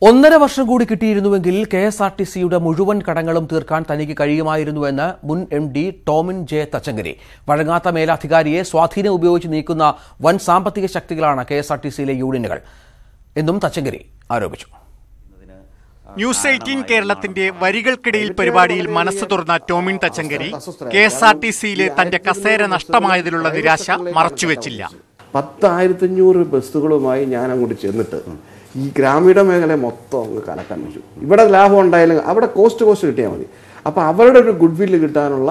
1.5 വർഷം കൂടി കിട്ടിയിരുന്നുവെങ്കിൽ കെഎസ്ആർടിസിയുടെ മുഴുവൻ കടങ്ങളും തീർക്കാൻ തനിക്ക് കഴിയുമായിരുന്നുവെന്ന് മുൻ എംഡി ടോമിൻ ജെ തച്ചങ്കരി. വഴങ്ങാത്ത മേലധികാരിയെ സ്വാധീനം ഉപയോഗിച്ച് നീക്കുന്ന വൻ സാമ്പത്തിക ശക്തികളാണ് കെഎസ്ആർടിസിയിലെ യൂണിയനുകൾ എന്നും തച്ചങ്കരി ആരോപിച്ചു. ന്യൂസ് 18 കേരളത്തിന്റെ വരികൾക്കിടയിൽ പരിപാടിയിൽ മനസ്സ് തുറന്ന ടോമിൻ തച്ചങ്കരി കെഎസ്ആർടിസിയിലെ തന്റെ കസേര നഷ്ടമായതിലുള്ള നിരാശ മറച്ചുവെച്ചില്ല. 10,500 ബസ്സുകളുമായി ഞാൻ അങ്ങോട്ട് ചെന്നിട്ട് ഈ ഗ്രാമീണ മേഖല മൊത്തം അങ്ങ് കലക്കാൻ വെച്ചു. ഇവിടെ ലാഭം ഉണ്ടായാലും അവിടെ കോസ്റ്റ് കിട്ടിയാൽ മതി. അപ്പോൾ അവരുടെ ഒരു ഗുഡ് വില്ല് കിട്ടാനുള്ള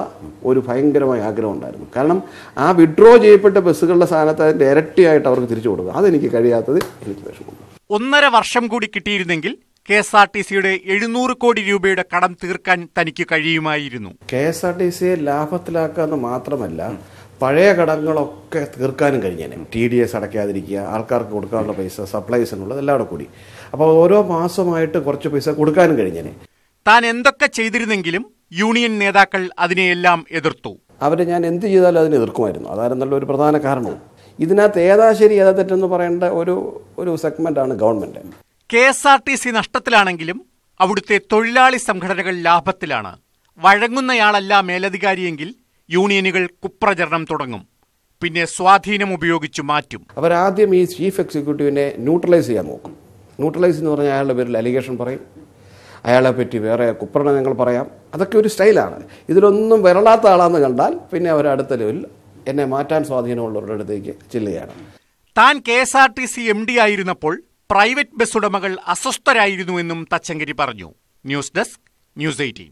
ഒരു ഭയങ്കരമായ ആഗ്രഹം ഉണ്ടായിരുന്നു. കാരണം ആ വിഡ്രോ ചെയ്യപ്പെട്ട ബസ്സുകളുടെ സ്ഥാനത്ത് അതിൻ്റെ ഇരട്ടിയായിട്ട് അവർക്ക് തിരിച്ചു കൊടുക്കുക, അതെനിക്ക് കഴിയാത്തത് എനിക്ക് വിഷമമുണ്ട്. 1.5 വർഷം കൂടി കിട്ടിയിരുന്നെങ്കിൽ കെഎസ്ആർടിസിയുടെ 700 കോടി രൂപയുടെ കടം തീർക്കാൻ തനിക്ക് കഴിയുമായിരുന്നു. കെഎസ്ആർടിസിയെ ലാഭത്തിലാക്കാന്ന് മാത്രമല്ല, പഴയ കടങ്ങളൊക്കെ തീർക്കാനും കഴിഞ്ഞേനെ. TDS അടയ്ക്കാതിരിക്കുക, ആൾക്കാർക്ക് കൊടുക്കാനുള്ള പൈസ, സപ്ലൈസിനുള്ളത് എല്ലാം കൂടെ കൂടി. അപ്പോൾ ഓരോ മാസമായിട്ട് കുറച്ച് പൈസ കൊടുക്കാനും കഴിഞ്ഞേനെ. താൻ എന്തൊക്കെ ചെയ്തിരുന്നെങ്കിലും യൂണിയൻ നേതാക്കൾ അതിനെയെല്ലാം എതിർത്തു. അവർ ഞാൻ എന്ത് ചെയ്താലും അതിനെ എതിർക്കുമായിരുന്നു. അതായിരുന്നല്ലോ ഒരു പ്രധാന കാരണവും. ഇതിനകത്ത് ഏതാ ശരി ഏതാ തെറ്റെന്ന് പറയേണ്ട ഒരു സെഗ്മെന്റാണ് ഗവൺമെന്റ്. കെഎസ്ആർടിസി നഷ്ടത്തിലാണെങ്കിലും അവിടുത്തെ തൊഴിലാളി സംഘടനകൾ ലാഭത്തിലാണ്. വഴങ്ങുന്നയാളല്ല മേലധികാരിയെങ്കിൽ യൂണിയനുകൾ കുപ്രചരണം തുടങ്ങും. പിന്നെ സ്വാധീനം ഉപയോഗിച്ചു മാറ്റും. അവരാദ്യം ഈ ചീഫ് എക്സിക്യൂട്ടീവിനെ ന്യൂട്രലൈസ് ചെയ്യാൻ നോക്കും. ന്യൂട്രലൈസ് എന്ന് പറഞ്ഞാൽ അയാളുടെ പേരിൽ അലിഗേഷൻ പറയും, അയാളെ പറ്റി വേറെ കുപ്രണങ്ങൾ പറയാം. അതൊക്കെ ഒരു സ്റ്റൈലാണ്. ഇതിലൊന്നും വരളാത്ത ആളാന്ന് കണ്ടാൽ പിന്നെ അവർ അടുത്ത ലെവലിൽ എന്നെ മാറ്റാൻ സ്വാധീനമുള്ളവരുടെ അടുത്തേക്ക് ചെല്ലുകയാണ്. താൻ കെഎസ്ആർടിസി MD ആയിരുന്നപ്പോൾ പ്രൈവറ്റ് ബസ് ഉടമകൾ അസ്വസ്ഥരായിരുന്നുവെന്നും തച്ചങ്കരി പറഞ്ഞു. News desk, news 18.